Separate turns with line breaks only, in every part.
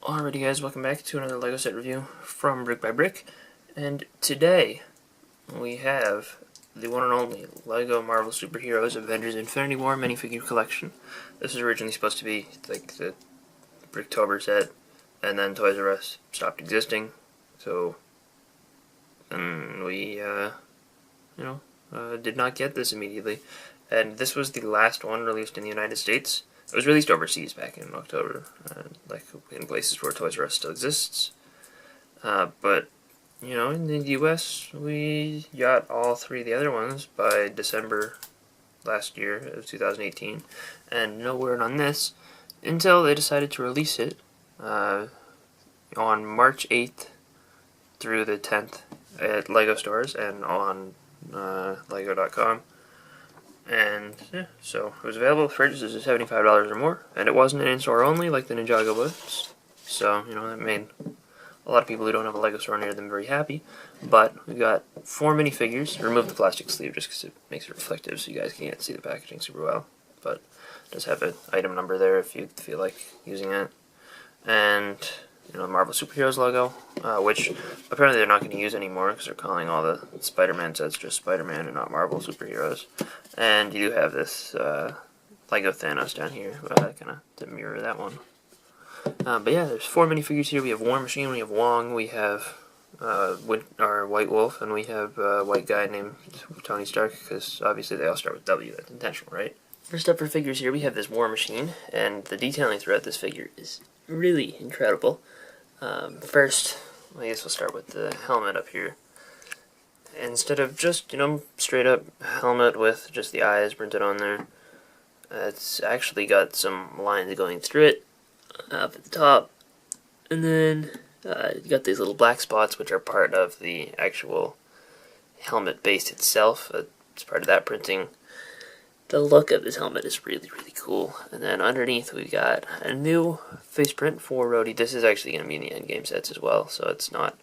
Alrighty guys, welcome back to another LEGO set review from BrickByBrick, and today we have the one and only LEGO Marvel Superheroes Avengers Infinity War minifigure collection. This was originally supposed to be like the Bricktober set, and then Toys R Us stopped existing, so we did not get this immediately, and this was the last one released in the United States. It was released overseas back in October, like in places where Toys R Us still exists. But, you know, in the US, we got all three of the other ones by December last year of 2018, and no word on this until they decided to release it on March 8th through the 10th at LEGO stores and on Lego.com. And yeah, so it was available for purchases of $75 or more, and it wasn't an in-store only like the Ninjago was. So, you know, that made a lot of people who don't have a LEGO store near them very happy. But we got 4 minifigures. Remove the plastic sleeve just because it makes it reflective so you guys can't see the packaging super well. But it does have an item number there if you feel like using it. And, you know, the Marvel Superheroes logo, which apparently they're not going to use anymore because they're calling all the Spider-Man sets just Spider-Man and not Marvel Superheroes. And you do have this Lego Thanos down here, kind of to mirror that one. But yeah, there's 4 minifigures here. We have War Machine, we have Wong, we have our White Wolf, and we have a white guy named Tony Stark, because obviously they all start with W. That's intentional, right? First up for figures here, we have this War Machine, and the detailing throughout this figure is really incredible. First, I guess we'll start with the helmet up here. Instead of just, you know, straight up helmet with just the eyes printed on there, it's actually got some lines going through it up at the top, and then you got these little black spots which are part of the actual helmet base itself. It's part of that printing. The look of this helmet is really, really cool. And then underneath we got a new face print for Rhodey. This is actually going to be in the endgame sets as well, so it's not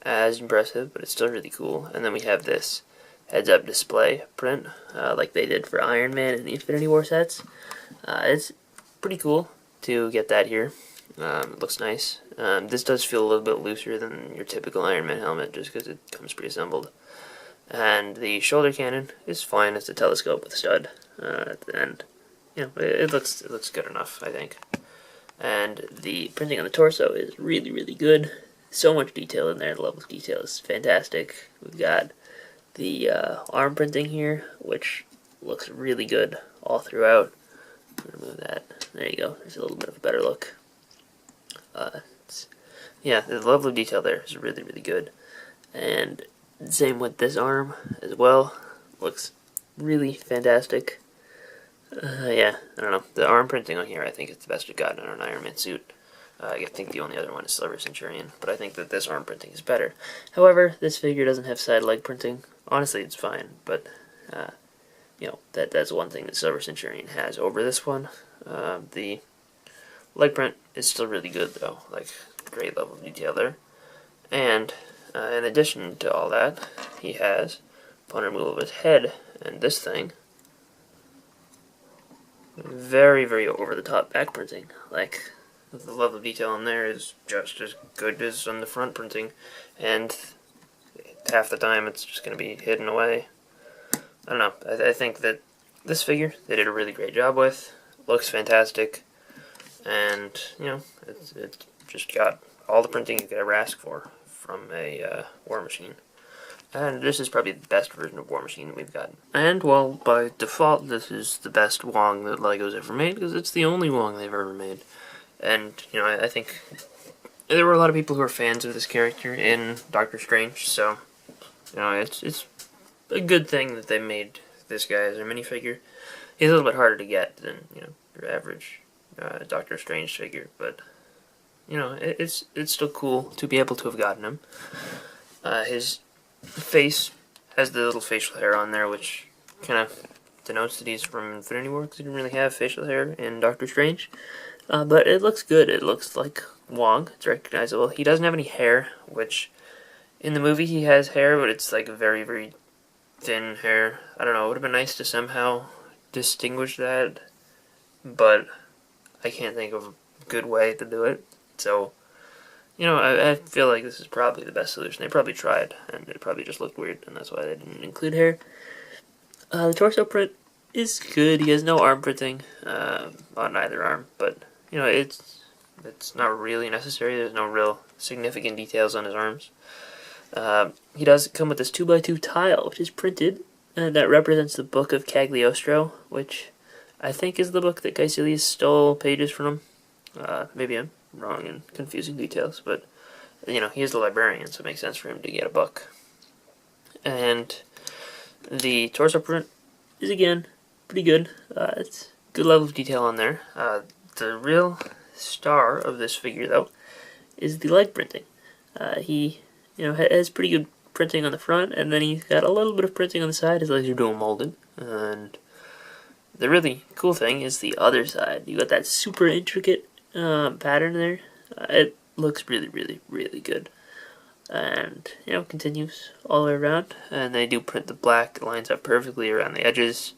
as impressive, but it's still really cool. And then we have this heads-up display print, like they did for Iron Man and the Infinity War sets. It's pretty cool to get that here. It looks nice. This does feel a little bit looser than your typical Iron Man helmet, just because it comes pre-assembled. And the shoulder cannon is fine. It's a telescope with a stud at the end. You know, it looks good enough, I think. And the printing on the torso is really, really good. So much detail in there. The level of detail is fantastic. We've got the arm printing here, which looks really good all throughout. Remove that. There you go. There's a little bit of a better look. Yeah, the level of detail there is really, really good. And same with this arm as well. Looks really fantastic. Yeah, I don't know. The arm printing on here I think is the best we've gotten on an Iron Man suit. I think the only other one is Silver Centurion, but I think that this arm printing is better. However, this figure doesn't have side leg printing. Honestly, it's fine, but you know, that's one thing that Silver Centurion has over this one. The leg print is still really good though, like great level of detail there. And in addition to all that, he has, upon removal of his head and this thing, very, very over-the-top back printing. Like, the level of detail in there is just as good as on the front printing, and half the time it's just going to be hidden away. I don't know, I think that this figure they did a really great job with. Looks fantastic, and, you know, it's just got all the printing you could ever ask for from a War Machine. And this is probably the best version of War Machine that we've gotten. And, well, by default, this is the best Wong that LEGO's ever made, because it's the only Wong they've ever made. And, you know, I think there were a lot of people who are fans of this character in Doctor Strange, so, you know, it's a good thing that they made this guy as a minifigure. He's a little bit harder to get than, you know, your average Doctor Strange figure, but, you know, it's still cool to be able to have gotten him. His face has the little facial hair on there, which kind of denotes that he's from Infinity War, because he didn't really have facial hair in Doctor Strange. But it looks good. It looks like Wong. It's recognizable. He doesn't have any hair, which in the movie he has hair, but it's like very, very thin hair. I don't know. It would have been nice to somehow distinguish that, but I can't think of a good way to do it. So, I feel like this is probably the best solution. They probably tried, and it probably just looked weird, and that's why they didn't include hair. The torso print is good. He has no arm printing on either arm, but it's not really necessary. There's no real significant details on his arms. He does come with this 2x2 tile, which is printed, and that represents the Book of Cagliostro, which I think is the book that Caecilius stole pages from. Maybe I'm wrong in confusing details, but he is the librarian, so it makes sense for him to get a book. And the torso print is, again, pretty good. It's good level of detail on there. The real star of this figure, though, is the leg printing. He, has pretty good printing on the front, and then he's got a little bit of printing on the side. His legs are dual molded, and the really cool thing is the other side. You got that super intricate pattern there. It looks really, really, really good. And, continues all the way around. And they do print the black. It lines up perfectly around the edges.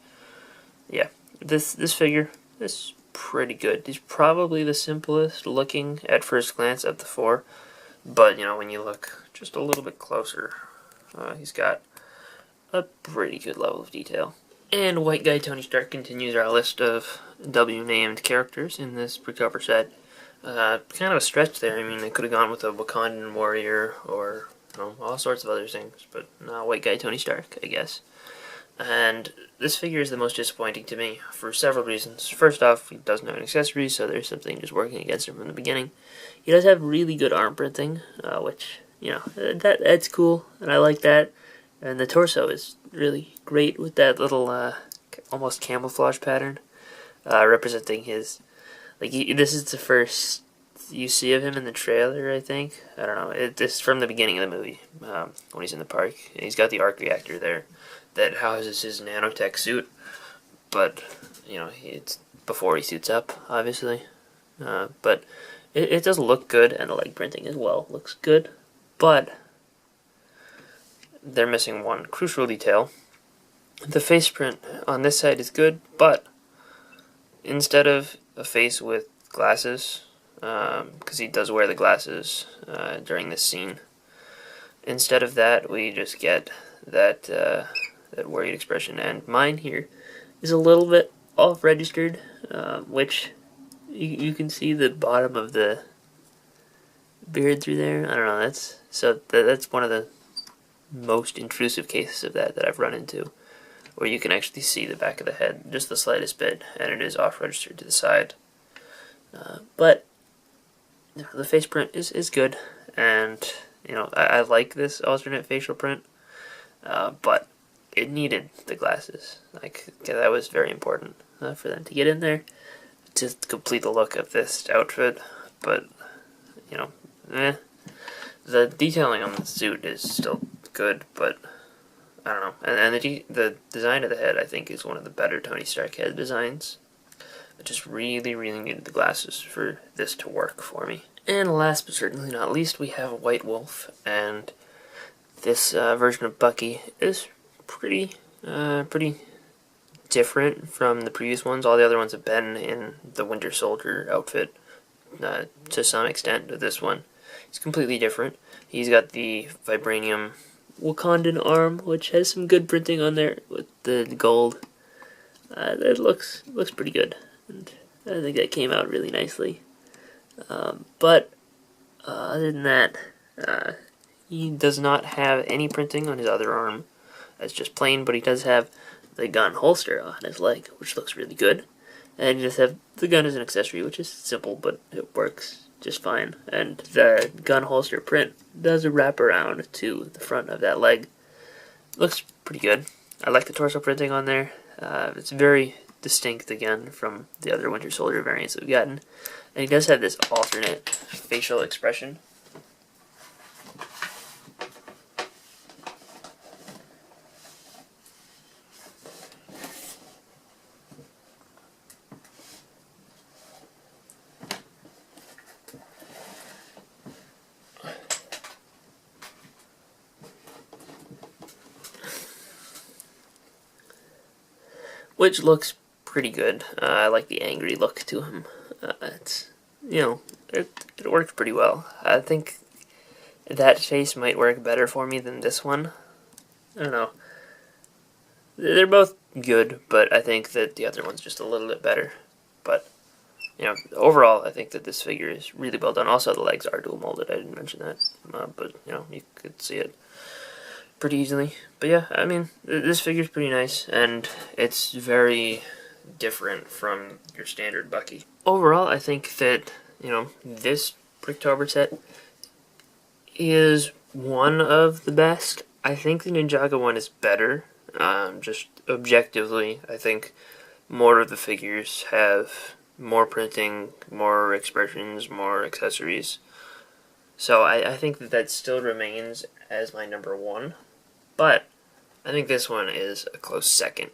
Yeah, this figure is pretty good. He's probably the simplest looking at first glance of the four. But, when you look just a little bit closer, he's got a pretty good level of detail. And White Guy Tony Stark continues our list of W-named characters in this Bricktober set. Kind of a stretch there. I mean, they could have gone with a Wakandan warrior or all sorts of other things, but no, White Guy Tony Stark, I guess. And this figure is the most disappointing to me for several reasons. First off, he doesn't have an accessory, so there's something just working against him from the beginning. He does have really good arm printing, which, that's cool, and I like that. And the torso is really great with that little almost camouflage pattern representing his... this is the first you see of him in the trailer, I think. I don't know. It's from the beginning of the movie, when he's in the park. And he's got the arc reactor there that houses his nanotech suit. But, it's before he suits up, obviously. But it does look good, and the leg printing as well looks good. But they're missing one crucial detail. The face print on this side is good, but instead of a face with glasses, because he does wear the glasses during this scene, instead of that, we just get that worried expression. And mine here is a little bit off-registered, which you can see the bottom of the beard through there. I don't know. That's one of the most intrusive cases of that I've run into, where you can actually see the back of the head just the slightest bit, and it is off-registered to the side. But the face print is good, and I like this alternate facial print, but it needed the glasses. That was very important for them to get in there to complete the look of this outfit. But the detailing on the suit is still good, but I don't know. And the design of the head, I think, is one of the better Tony Stark head designs. I just really, really needed the glasses for this to work for me. And last but certainly not least, we have White Wolf, and this version of Bucky is pretty different from the previous ones. All the other ones have been in the Winter Soldier outfit to some extent. But this one, he's completely different. He's got the vibranium Wakandan arm, which has some good printing on there with the gold. It looks pretty good, and I think that came out really nicely. But other than that, he does not have any printing on his other arm. That's just plain, but he does have the gun holster on his leg, which looks really good. And you just have the gun as an accessory, which is simple, but it works just fine. And the gun holster print does a wrap around to the front of that leg. Looks pretty good. I like the torso printing on there. It's very distinct again from the other Winter Soldier variants that we've gotten. And he does have this alternate facial expression. Which looks pretty good. I like the angry look to him. It's it worked pretty well. I think that face might work better for me than this one. I don't know. They're both good, but I think that the other one's just a little bit better. But, overall, I think that this figure is really well done. Also, the legs are dual molded. I didn't mention that. But, you could see it pretty easily. But yeah, I mean, this figure's pretty nice, and it's very different from your standard Bucky. Overall, I think that, this Bricktober set is one of the best. I think the Ninjago one is better. Just objectively, I think more of the figures have more printing, more expressions, more accessories. So I think that still remains as my number one. But I think this one is a close second.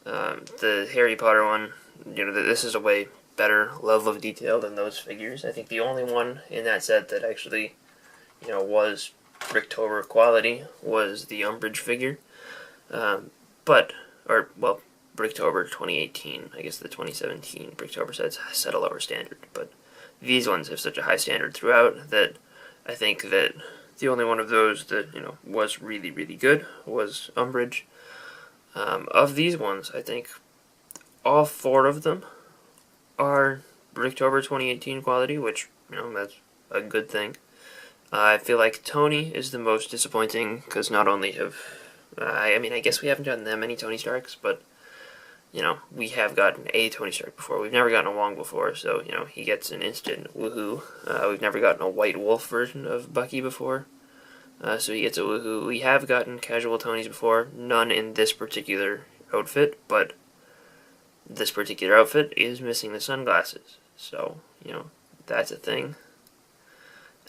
The Harry Potter one, this is a way better level of detail than those figures. I think the only one in that set that actually, was Bricktober quality was the Umbridge figure. Bricktober 2018. I guess the 2017 Bricktober sets set a lower standard, but these ones have such a high standard throughout that I think that the only one of those that, was really, really good was Umbridge. Of these ones, I think all four of them are Bricktober 2018 quality, which, that's a good thing. I feel like Tony is the most disappointing, because not only have, I guess we haven't gotten that many Tony Starks, but, we have gotten a Tony Stark before. We've never gotten a Wong before, so, he gets an instant woohoo. We've never gotten a White Wolf version of Bucky before, so he gets a woohoo. We have gotten casual Tonys before, none in this particular outfit, but this particular outfit is missing the sunglasses, so, that's a thing.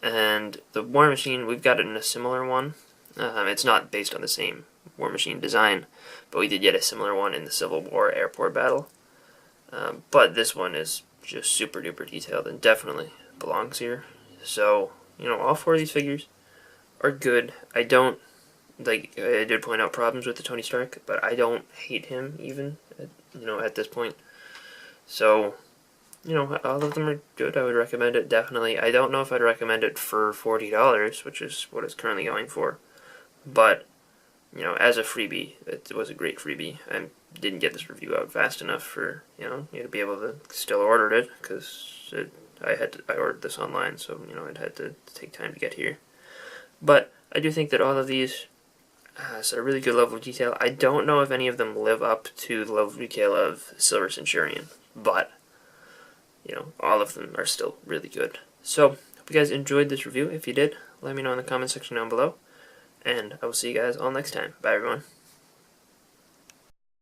And the War Machine, we've got it in a similar one. It's not based on the same War Machine design, but we did get a similar one in the Civil War airport battle. But this one is just super duper detailed and definitely belongs here. So, all four of these figures are good. I did point out problems with the Tony Stark, but I don't hate him even, at this point. So, all of them are good. I would recommend it, definitely. I don't know if I'd recommend it for $40, which is what it's currently going for. But, as a freebie, it was a great freebie. I didn't get this review out fast enough for, you to be able to still order it, because I ordered this online, so, it had to take time to get here. But I do think that all of these set a really good level of detail. I don't know if any of them live up to the level of detail of Silver Centurion, but all of them are still really good. So, hope you guys enjoyed this review. If you did, let me know in the comment section down below, and I will see you guys all next time. Bye, everyone.